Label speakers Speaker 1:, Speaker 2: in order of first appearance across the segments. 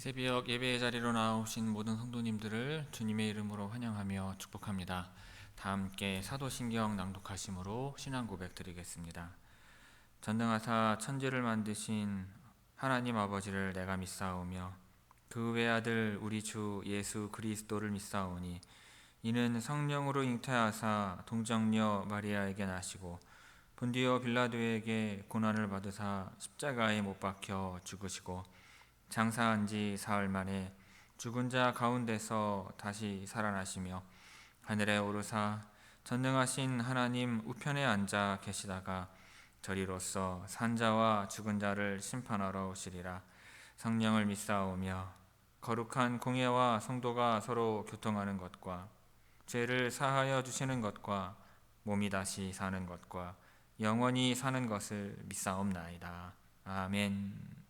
Speaker 1: 새벽 예배의 자리로 나오신 모든 성도님들을 주님의 이름으로 환영하며 축복합니다. 다 함께 사도신경 낭독하심으로 신앙 고백 드리겠습니다. 전능하사 천지를 만드신 하나님 아버지를 내가 믿사오며 그 외아들 우리 주 예수 그리스도를 믿사오니 이는 성령으로 잉태하사 동정녀 마리아에게 나시고 본디오 빌라도에게 고난을 받으사 십자가에 못 박혀 죽으시고 장사한 지 사흘 만에 죽은 자 가운데서 다시 살아나시며 하늘에 오르사 전능하신 하나님 우편에 앉아 계시다가 저리로서 산자와 죽은 자를 심판하러 오시리라. 성령을 믿사오며 거룩한 공예와 성도가 서로 교통하는 것과 죄를 사하여 주시는 것과 몸이 다시 사는 것과 영원히 사는 것을 믿사옵나이다. 아멘.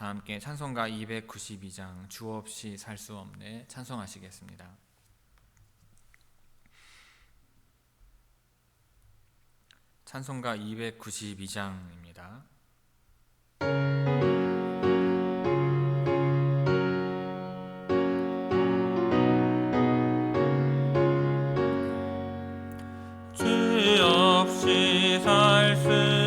Speaker 1: 다 함께 찬송가 292장 주 없이 살 수 없네 찬송하시겠습니다. 찬송가 292장입니다. 주 없이 살 수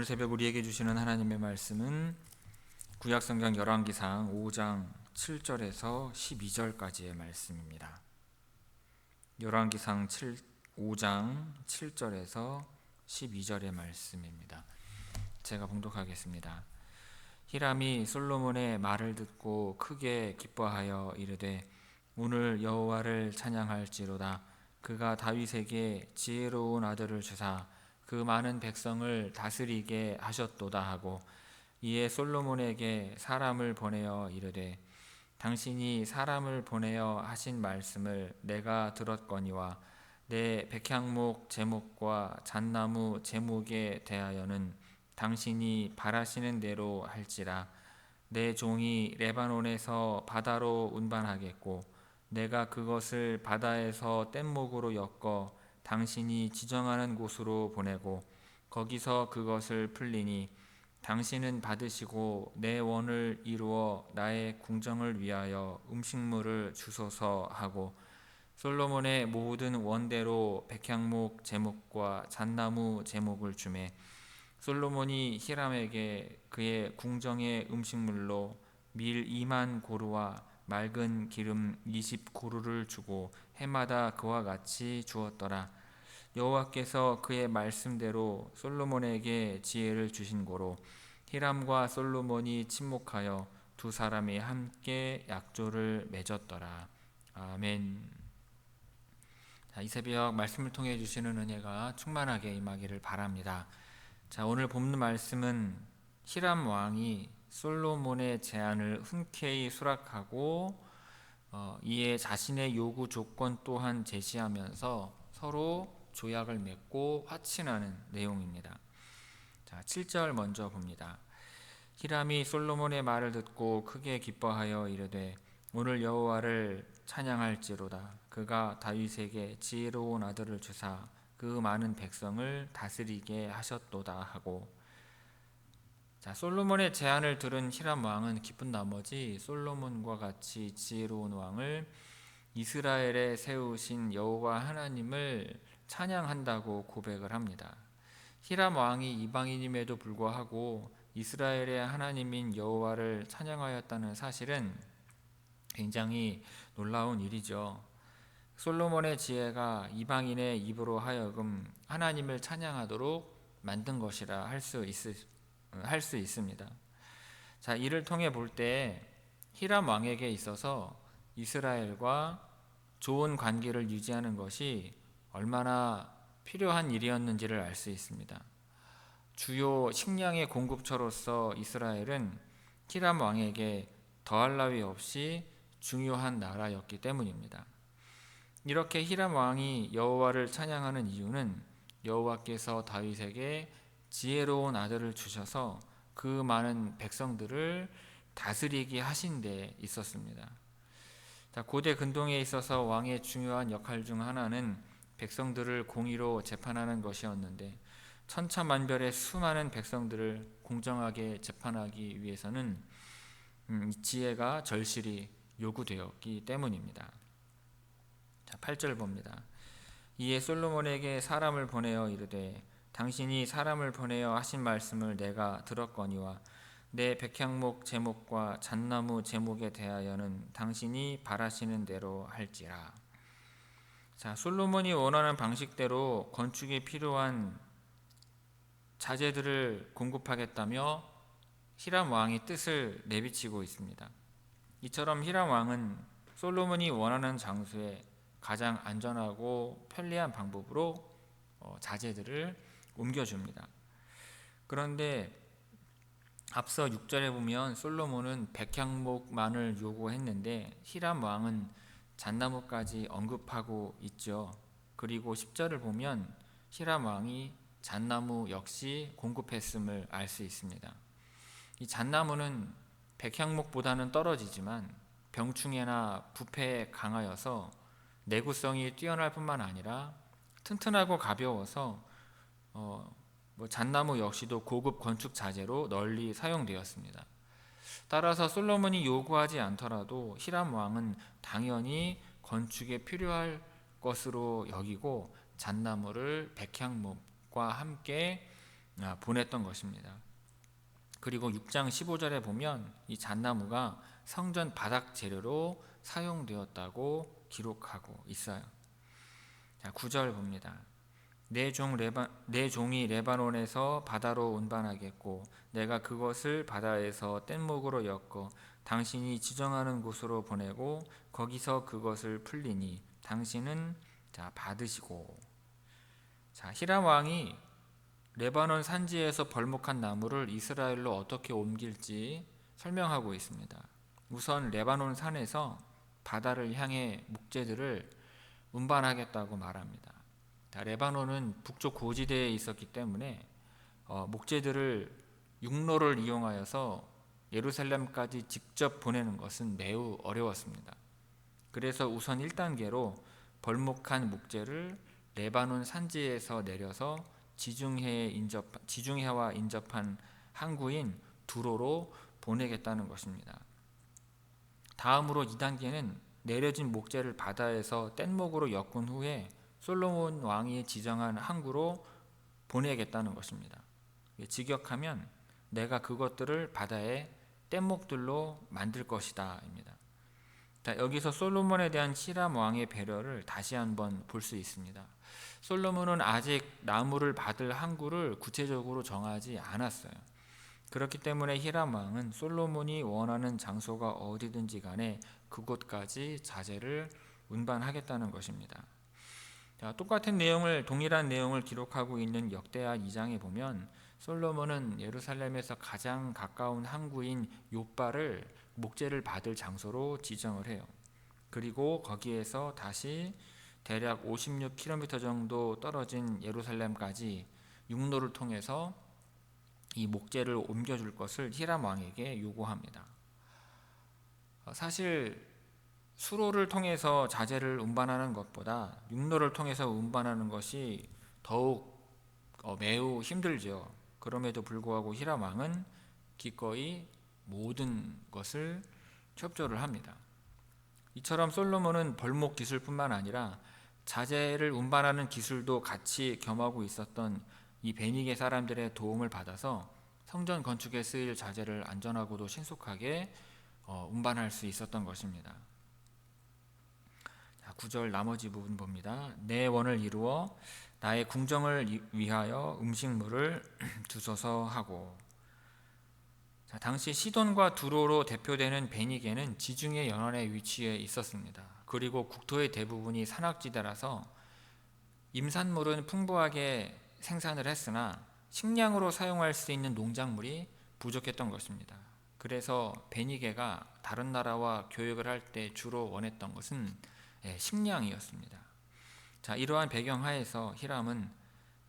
Speaker 1: 오늘 새벽 우리에게 주시는 하나님의 말씀은 구약성경 열왕기상 5장 7절에서 12절까지의 말씀입니다. 열왕기상 5장 7절에서 12절의 말씀입니다. 제가 봉독하겠습니다. 히람이 솔로몬의 말을 듣고 크게 기뻐하여 이르되 오늘 여호와를 찬양할지로다. 그가 다윗에게 지혜로운 아들을 주사 그 많은 백성을 다스리게 하셨도다 하고 이에 솔로몬에게 사람을 보내어 이르되 당신이 사람을 보내어 하신 말씀을 내가 들었거니와 내 백향목 제목과 잣나무 제목에 대하여는 당신이 바라시는 대로 할지라. 내 종이 레바논에서 바다로 운반하겠고 내가 그것을 바다에서 뗏목으로 엮어 당신이 지정하는 곳으로 보내고 거기서 그것을 풀리니 당신은 받으시고 내 원을 이루어 나의 궁정을 위하여 음식물을 주소서 하고 솔로몬의 모든 원대로 백향목 제목과 잣나무 제목을 주매 솔로몬이 히람에게 그의 궁정의 음식물로 밀 2만 고루와 맑은 기름 20고루를 주고 해마다 그와 같이 주었더라. 여호와께서 그의 말씀대로 솔로몬에게 지혜를 주신 고로 히람과 솔로몬이 친목하여 두 사람이 함께 약조를 맺었더라. 아멘. 이 새벽 말씀을 통해 주시는 은혜가 충만하게 임하기를 바랍니다. 자, 오늘 본문 말씀은 히람 왕이 솔로몬의 제안을 흔쾌히 수락하고 이에 자신의 요구 조건 또한 제시하면서 서로 조약을 맺고 화친하는 내용입니다. 자, 7절 먼저 봅니다. 히람이 솔로몬의 말을 듣고 크게 기뻐하여 이르되 오늘 여호와를 찬양할지로다. 그가 다윗에게 지혜로운 아들을 주사 그 많은 백성을 다스리게 하셨도다 하고, 자, 솔로몬의 제안을 들은 히람 왕은 기쁜 나머지 솔로몬과 같이 지혜로운 왕을 이스라엘에 세우신 여호와 하나님을 찬양한다고 고백을 합니다. 히람 왕이 이방인임에도 불구하고 이스라엘의 하나님인 여호와를 찬양하였다는 사실은 굉장히 놀라운 일이죠. 솔로몬의 지혜가 이방인의 입으로 하여금 하나님을 찬양하도록 만든 것이라 할 수 있습니다. 자, 이를 통해 볼 때 히람 왕에게 있어서 이스라엘과 좋은 관계를 유지하는 것이 얼마나 필요한 일이었는지를 알 수 있습니다. 주요 식량의 공급처로서 이스라엘은 히람 왕에게 더할 나위 없이 중요한 나라였기 때문입니다. 이렇게 히람 왕이 여호와를 찬양하는 이유는 여호와께서 다윗에게 지혜로운 아들을 주셔서 그 많은 백성들을 다스리게 하신 데 있었습니다. 고대 근동에 있어서 왕의 중요한 역할 중 하나는 백성들을 공의로 재판하는 것이었는데 천차만별의 수많은 백성들을 공정하게 재판하기 위해서는 지혜가 절실히 요구되었기 때문입니다. 8절 봅니다. 이에 솔로몬에게 사람을 보내어 이르되 당신이 사람을 보내어 하신 말씀을 내가 들었거니와 내 백향목 제목과 잣나무 제목에 대하여는 당신이 바라시는 대로 할지라. 자, 솔로몬이 원하는 방식대로 건축에 필요한 자재들을 공급하겠다며 히람 왕이 뜻을 내비치고 있습니다. 이처럼 히람 왕은 솔로몬이 원하는 장소에 가장 안전하고 편리한 방법으로 자재들을 옮겨줍니다. 그런데 앞서 6절에 보면 솔로몬은 백향목만을 요구했는데 히람 왕은 잣나무까지 언급하고 있죠. 그리고 10절을 보면 히람 왕이 잣나무 역시 공급했음을 알 수 있습니다. 이 잣나무는 백향목보다는 떨어지지만 병충해나 부패에 강하여서 내구성이 뛰어날 뿐만 아니라 튼튼하고 가벼워서 잣나무 역시도 고급 건축 자재로 널리 사용되었습니다. 따라서 솔로몬이 요구하지 않더라도 히람 왕은 당연히 건축에 필요할 것으로 여기고 잣나무를 백향목과 함께 보냈던 것입니다. 그리고 6장 15절에 보면 이 잣나무가 성전 바닥 재료로 사용되었다고 기록하고 있어요. 자, 9절 봅니다. 내 종이 레바논에서 바다로 운반하겠고 내가 그것을 바다에서 뗏목으로 엮어 당신이 지정하는 곳으로 보내고 거기서 그것을 풀리니 당신은 받으시고. 자, 히람 왕이 레바논 산지에서 벌목한 나무를 이스라엘로 어떻게 옮길지 설명하고 있습니다. 우선 레바논 산에서 바다를 향해 목재들을 운반하겠다고 말합니다. 레바논은 북쪽 고지대에 있었기 때문에 목재들을 육로를 이용하여서 예루살렘까지 직접 보내는 것은 매우 어려웠습니다. 그래서 우선 1단계로 벌목한 목재를 레바논 산지에서 내려서 지중해와 인접한 항구인 두로로 보내겠다는 것입니다. 다음으로 2단계는 내려진 목재를 바다에서 뗏목으로 엮은 후에 솔로몬 왕이 지정한 항구로 보내겠다는 것입니다. 직역하면 내가 그것들을 바다에 뗏목들로 만들 것이다 입니다. 자, 여기서 솔로몬에 대한 히람 왕의 배려를 다시 한번 볼 수 있습니다. 솔로몬은 아직 나무를 받을 항구를 구체적으로 정하지 않았어요. 그렇기 때문에 히람 왕은 솔로몬이 원하는 장소가 어디든지 간에 그곳까지 자재를 운반하겠다는 것입니다. 자, 똑같은 내용을, 동일한 내용을 기록하고 있는 역대하 2장에 보면 솔로몬은 예루살렘에서 가장 가까운 항구인 욥바를 목재를 받을 장소로 지정을 해요. 그리고 거기에서 다시 대략 56km 정도 떨어진 예루살렘까지 육로를 통해서 이 목재를 옮겨줄 것을 히람 왕에게 요구합니다. 사실 수로를 통해서 자재를 운반하는 것보다 육로를 통해서 운반하는 것이 더욱 매우 힘들죠. 그럼에도 불구하고 히람 왕은 기꺼이 모든 것을 협조를 합니다. 이처럼 솔로몬은 벌목 기술뿐만 아니라 자재를 운반하는 기술도 같이 겸하고 있었던 이 베니게 사람들의 도움을 받아서 성전 건축에 쓰일 자재를 안전하고도 신속하게 운반할 수 있었던 것입니다. 9절 나머지 부분 봅니다. 내 원을 이루어 나의 궁정을 위하여 음식물을 두소서 하고. 자, 당시 시돈과 두로로 대표되는 베니게는 지중해 연안에 위치해 있었습니다. 그리고 국토의 대부분이 산악지대라서 임산물은 풍부하게 생산을 했으나 식량으로 사용할 수 있는 농작물이 부족했던 것입니다. 그래서 베니게가 다른 나라와 교역을 할 때 주로 원했던 것은 식량이었습니다. 자, 이러한 배경 하에서 히람은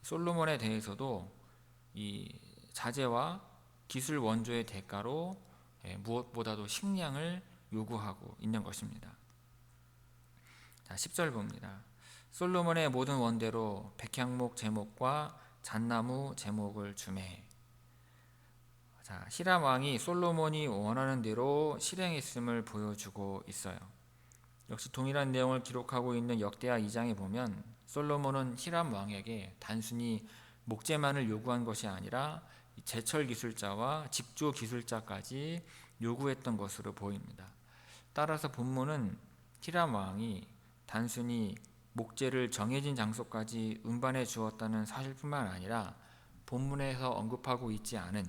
Speaker 1: 솔로몬에 대해서도 이 자재와 기술 원조의 대가로 무엇보다도 식량을 요구하고 있는 것입니다. 자, 10절 봅니다. 솔로몬의 모든 원대로 백향목 제목과 잣나무 제목을 주매. 자, 히람 왕이 솔로몬이 원하는 대로 실행했음을 보여주고 있어요. 역시 동일한 내용을 기록하고 있는 역대하 2장에 보면 솔로몬은 히람 왕에게 단순히 목재만을 요구한 것이 아니라 제철 기술자와 직조 기술자까지 요구했던 것으로 보입니다. 따라서 본문은 히람 왕이 단순히 목재를 정해진 장소까지 운반해 주었다는 사실뿐만 아니라 본문에서 언급하고 있지 않은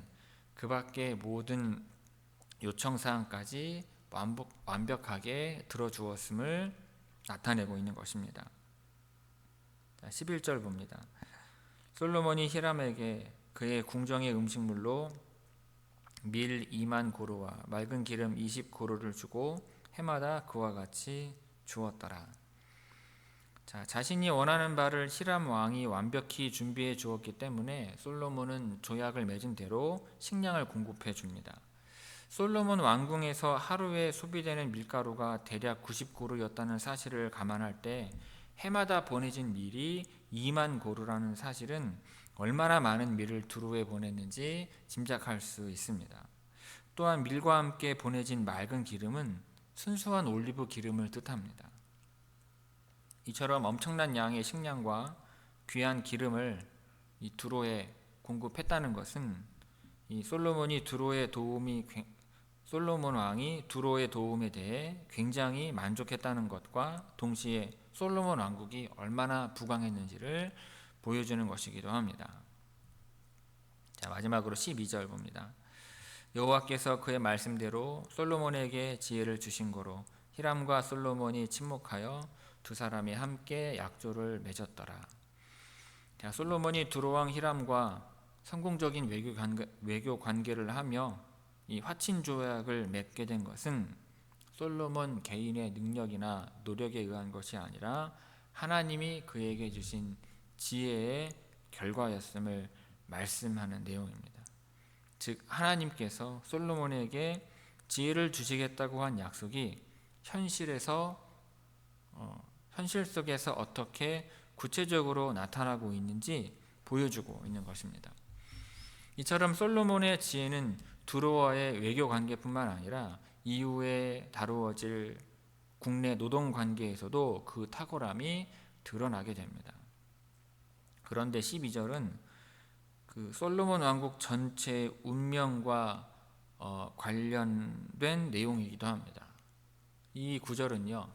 Speaker 1: 그 밖의 모든 요청사항까지 완벽하게 들어주었음을 나타내고 있는 것입니다. 11절 봅니다. 솔로몬이 히람에게 그의 궁정의 음식물로 밀 2만 고루와 맑은 기름 20고루를 주고 해마다 그와 같이 주었더라. 자, 자신이 원하는 바를 히람 왕이 완벽히 준비해 주었기 때문에 솔로몬은 조약을 맺은 대로 식량을 공급해 줍니다. 솔로몬 왕궁에서 하루에 소비되는 밀가루가 대략 90고루였다는 사실을 감안할 때 해마다 보내진 밀이 2만 고루라는 사실은 얼마나 많은 밀을 두루에 보냈는지 짐작할 수 있습니다. 또한 밀과 함께 보내진 맑은 기름은 순수한 올리브 기름을 뜻합니다. 이처럼 엄청난 양의 식량과 귀한 기름을 이 두로에 공급했다는 것은 이 솔로몬 왕이 두로의 도움에 대해 굉장히 만족했다는 것과 동시에 솔로몬 왕국이 얼마나 부강했는지를 보여주는 것이기도 합니다. 자, 마지막으로 12절 봅니다. 여호와께서 그의 말씀대로 솔로몬에게 지혜를 주신 거로 히람과 솔로몬이 친목하여 두 사람이 함께 약조를 맺었더라. 자, 솔로몬이 두로왕 히람과 성공적인 외교 관계를 하며 이 화친 조약을 맺게 된 것은 솔로몬 개인의 능력이나 노력에 의한 것이 아니라 하나님이 그에게 주신 지혜의 결과였음을 말씀하는 내용입니다. 즉 하나님께서 솔로몬에게 지혜를 주시겠다고 한 약속이 현실 속에서 어떻게 구체적으로 나타나고 있는지 보여주고 있는 것입니다. 이처럼 솔로몬의 지혜는 두로와의 외교 관계뿐만 아니라 이후에 다루어질 국내 노동 관계에서도 그 탁월함이 드러나게 됩니다. 그런데 12절은 그 솔로몬 왕국 전체의 운명과 관련된 내용이기도 합니다. 이 구절은요,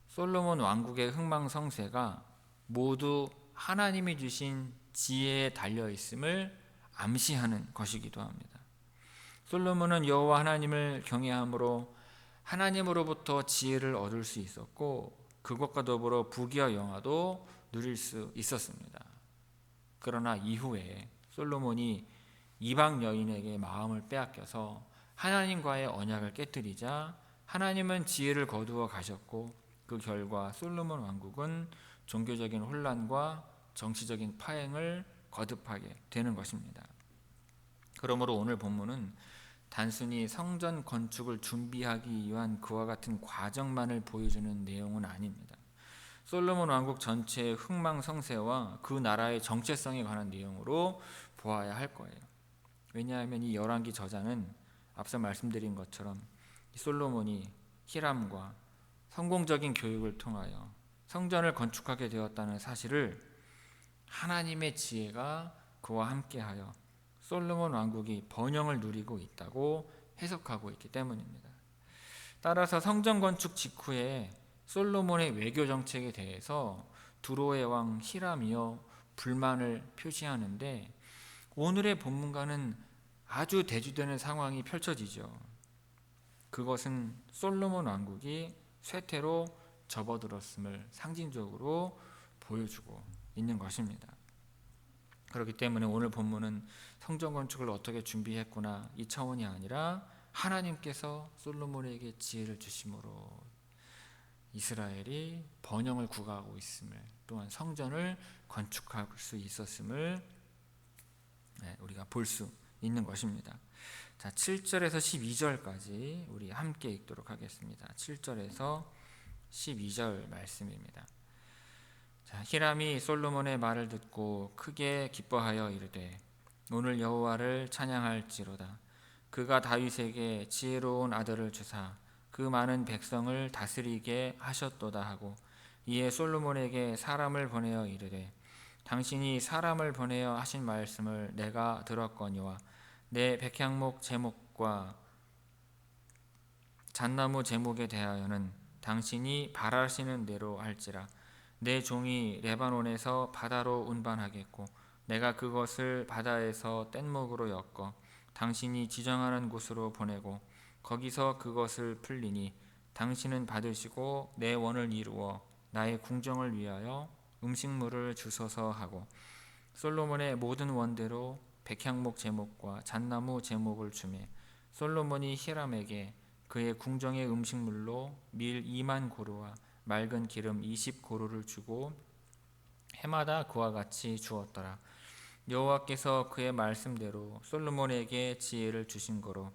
Speaker 1: 솔로몬 왕국의 흥망성쇠가 모두 하나님이 주신 지혜에 달려 있음을 암시하는 것이기도 합니다. 솔로몬은 여호와 하나님을 경외함으로 하나님으로부터 지혜를 얻을 수 있었고, 그것과 더불어 부귀와 영화도 누릴 수 있었습니다. 그러나 이후에 솔로몬이 이방 여인에게 마음을 빼앗겨서 하나님과의 언약을 깨뜨리자 하나님은 지혜를 거두어 가셨고, 그 결과 솔로몬 왕국은 종교적인 혼란과 정치적인 파행을 거듭하게 되는 것입니다. 그러므로 오늘 본문은 단순히 성전 건축을 준비하기 위한 그와 같은 과정만을 보여주는 내용은 아닙니다. 솔로몬 왕국 전체의 흥망성쇠와 그 나라의 정체성에 관한 내용으로 보아야 할 거예요. 왜냐하면 이 열왕기 저자는 앞서 말씀드린 것처럼 솔로몬이 히람과 성공적인 교육을 통하여 성전을 건축하게 되었다는 사실을 하나님의 지혜가 그와 함께하여 솔로몬 왕국이 번영을 누리고 있다고 해석하고 있기 때문입니다. 따라서 성전 건축 직후에 솔로몬의 외교 정책에 대해서 두로의 왕 히람이요 불만을 표시하는데, 오늘의 본문과는 아주 대조되는 상황이 펼쳐지죠. 그것은 솔로몬 왕국이 쇠퇴로 접어들었음을 상징적으로 보여주고 있는 것입니다. 그렇기 때문에 오늘 본문은 성전 건축을 어떻게 준비했구나 이 차원이 아니라 하나님께서 솔로몬에게 지혜를 주심으로 이스라엘이 번영을 구가하고 있음을, 또한 성전을 건축할 수 있었음을 우리가 볼 수 있는 것입니다. 자, 7절에서 12절까지 우리 함께 읽도록 하겠습니다. 7절에서 12절 말씀입니다. 자, 히람이 솔로몬의 말을 듣고 크게 기뻐하여 이르되 오늘 여호와를 찬양할지로다. 그가 다윗에게 지혜로운 아들을 주사 그 많은 백성을 다스리게 하셨도다 하고, 이에 솔로몬에게 사람을 보내어 이르되 당신이 사람을 보내어 하신 말씀을 내가 들었거니와 내 백향목 제목과 잣나무 제목에 대하여는 당신이 바라시는 대로 할지라. 내 종이 레바논에서 바다로 운반하겠고 내가 그것을 바다에서 뗏목으로 엮어 당신이 지정하는 곳으로 보내고 거기서 그것을 풀리니 당신은 받으시고 내 원을 이루어 나의 궁정을 위하여 음식물을 주소서 하고, 솔로몬의 모든 원대로 백향목 제목과 잣나무 제목을 주매 솔로몬이 히람에게 그의 궁정의 음식물로 밀 2만 고루와 맑은 기름 20고루를 주고 해마다 그와 같이 주었더라. 여호와께서 그의 말씀대로 솔로몬에게 지혜를 주신 거로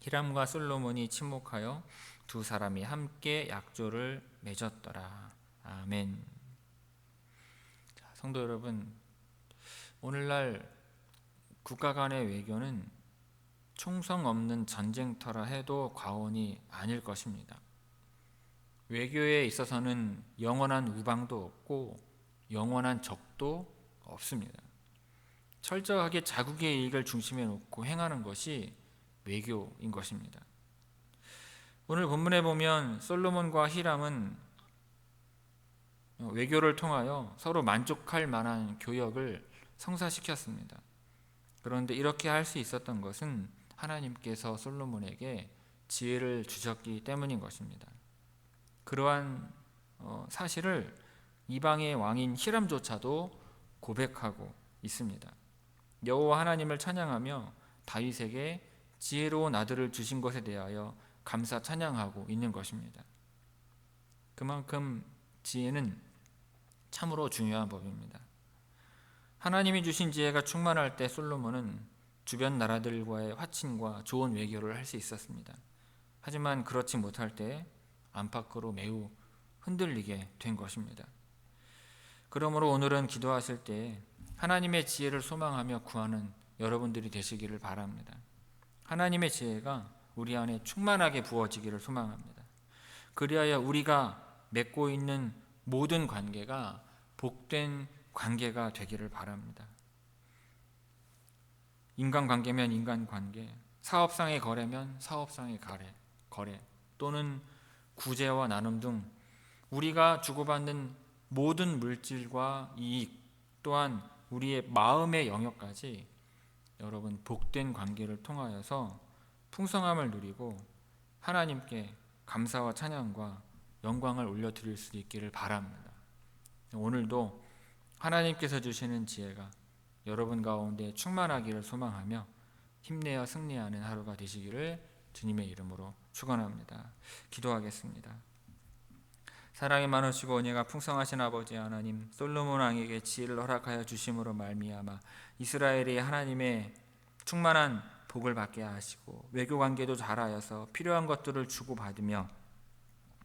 Speaker 1: 히람과 솔로몬이 친목하여 두 사람이 함께 약조를 맺었더라. 아멘. 자, 성도 여러분, 오늘날 국가 간의 외교는 총성 없는 전쟁터라 해도 과언이 아닐 것입니다. 외교에 있어서는 영원한 우방도 없고 영원한 적도 없습니다. 철저하게 자국의 이익을 중심에 놓고 행하는 것이 외교인 것입니다. 오늘 본문에 보면 솔로몬과 히람은 외교를 통하여 서로 만족할 만한 교역을 성사시켰습니다. 그런데 이렇게 할 수 있었던 것은 하나님께서 솔로몬에게 지혜를 주셨기 때문인 것입니다. 그러한 사실을 이방의 왕인 히람조차도 고백하고 있습니다. 여호와 하나님을 찬양하며 다윗에게 지혜로운 아들을 주신 것에 대하여 감사 찬양하고 있는 것입니다. 그만큼 지혜는 참으로 중요한 법입니다. 하나님이 주신 지혜가 충만할 때 솔로몬은 주변 나라들과의 화친과 좋은 외교를 할 수 있었습니다. 하지만 그렇지 못할 때 안팎으로 매우 흔들리게 된 것입니다. 그러므로 오늘은 기도하실 때 하나님의 지혜를 소망하며 구하는 여러분들이 되시기를 바랍니다. 하나님의 지혜가 우리 안에 충만하게 부어지기를 소망합니다. 그리하여 우리가 맺고 있는 모든 관계가 복된 관계가 되기를 바랍니다. 인간관계면 인간관계, 사업상의 거래면 사업상의 거래, 또는 구제와 나눔 등 우리가 주고받는 모든 물질과 이익, 또한 우리의 마음의 영역까지 여러분 복된 관계를 통하여서 풍성함을 누리고 하나님께 감사와 찬양과 영광을 올려드릴 수 있기를 바랍니다. 오늘도 하나님께서 주시는 지혜가 여러분 가운데 충만하기를 소망하며 힘내어 승리하는 하루가 되시기를 주님의 이름으로 축원합니다. 기도하겠습니다. 사랑이 많으시고 은혜가 풍성하신 아버지 하나님, 솔로몬 왕에게 지혜를 허락하여 주심으로 말미암아 이스라엘이 하나님의 충만한 복을 받게 하시고 외교 관계도 잘하여서 필요한 것들을 주고받으며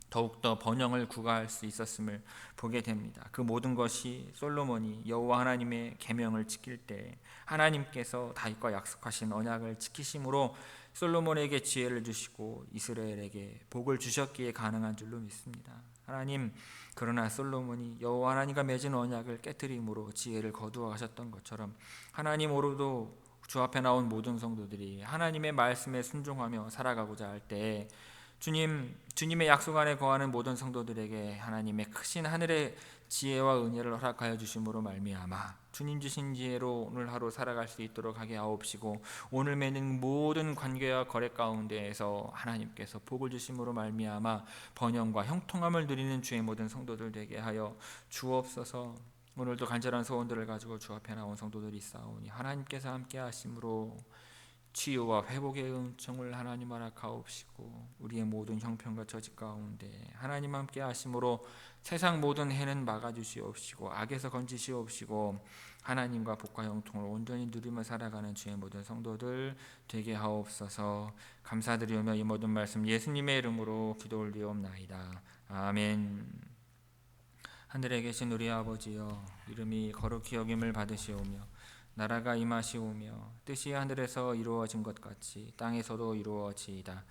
Speaker 1: 더욱더 번영을 구가할 수 있었음을 보게 됩니다. 그 모든 것이 솔로몬이 여호와 하나님의 계명을 지킬 때 하나님께서 다윗과 약속하신 언약을 지키심으로 솔로몬에게 지혜를 주시고 이스라엘에게 복을 주셨기에 가능한 줄로 믿습니다. 하나님, 그러나 솔로몬이 여호와 하나님과 맺은 언약을 깨뜨림으로 지혜를 거두어 가셨던 것처럼 하나님, 오로도 주 앞에 나온 모든 성도들이 하나님의 말씀에 순종하며 살아가고자 할 때 주님의 약속 안에 거하는 모든 성도들에게 하나님의 크신 하늘의 지혜와 은혜를 허락하여 주심으로 말미암아 주님 주신 지혜로 오늘 하루 살아갈 수 있도록 하게 하옵시고, 오늘 맺는 모든 관계와 거래 가운데에서 하나님께서 복을 주심으로 말미암아 번영과 형통함을 누리는 주의 모든 성도들 되게 하여 주옵소서. 오늘도 간절한 소원들을 가지고 주 앞에 나온 성도들이 있사오니 하나님께서 함께 하심으로 치유와 회복의 은총을 하나님 허락하옵시고, 우리의 모든 형편과 처지 가운데 하나님 함께 하심으로 세상 모든 해는 막아주시옵시고 악에서 건지시옵시고 하나님과 복과 형통을 온전히 누리며 살아가는 주의 모든 성도들 되게 하옵소서. 감사드리오며 이 모든 말씀 예수님의 이름으로 기도 올리옵나이다. 아멘. 하늘에 계신 우리 아버지여, 이름이 거룩히 여김을 받으시오며 나라가 임하시오며 뜻이 하늘에서 이루어진 것 같이 땅에서도 이루어지이다.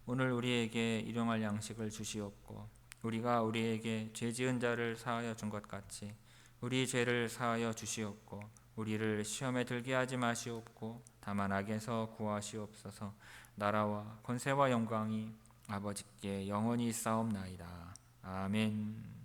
Speaker 1: 오늘 우리에게 일용할 양식을 주시옵고 우리가 우리에게 죄 지은 자를 사하여 준 것 같이 우리 죄를 사하여 주시옵고 우리를 시험에 들게 하지 마시옵고 다만 악에서 구하시옵소서. 나라와 권세와 영광이 아버지께 영원히 있사옵나이다. 아멘.